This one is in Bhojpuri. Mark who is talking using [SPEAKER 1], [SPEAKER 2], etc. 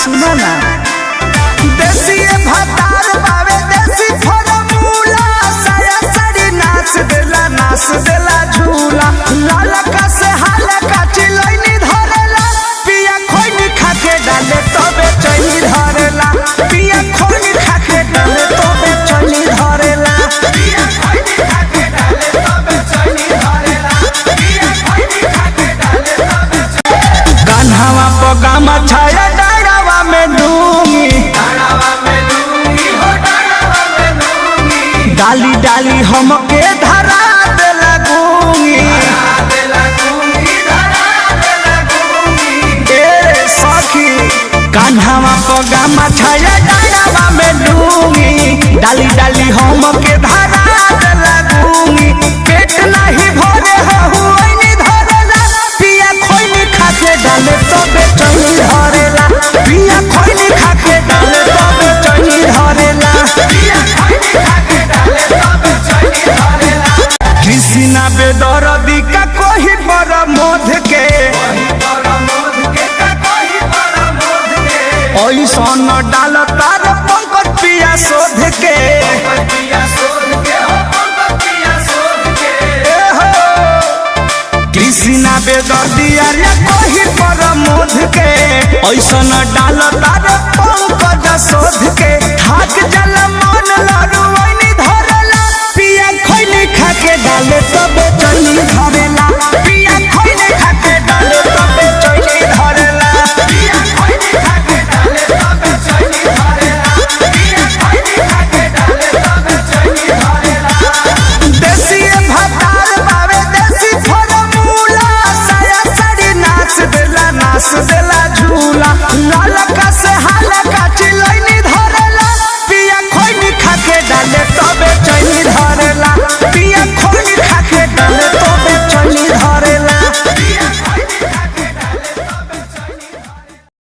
[SPEAKER 1] सुना ना देसी भतार बावे देसी फॉर्मूला साया साड़ी नाच देला झूला लालका से हालका चिलैनी धरेला पिया खोइनी खाके डाले तबे चैनी धरेला पिया खोइनी खाके डाले तबे चैनी धरेला पिया खोइनी खाके डाले तबे चैनी धरेला पिया खोइनी खाके डाले तबे कान्हावा पगामा छाया डाड़ावा में डूंगी डाली डाली हमके धरा दे लगूंगी ए सखी कान्हावा पगामा छाया डाड़ावा में डूंगी डाली डाली हमके धरा दे लगूंगी पेट नहीं भरे हुई धरेला पिया खोइनी खाके डाले तबे चैनी धरेला पिया खोइनी खाके डाले तबे चैनी धरेला पिया खोइनी खाके डाले तबे चैनी धरेला कृष्णा बेदर्दी का कोई पर मोध के ऐसन डाल तार पंकज पिया शोध के कृष्णा बेदर्दी अरे कोई पर मोध के ऐसन डाल तार पंकज शोध के थाक जल मन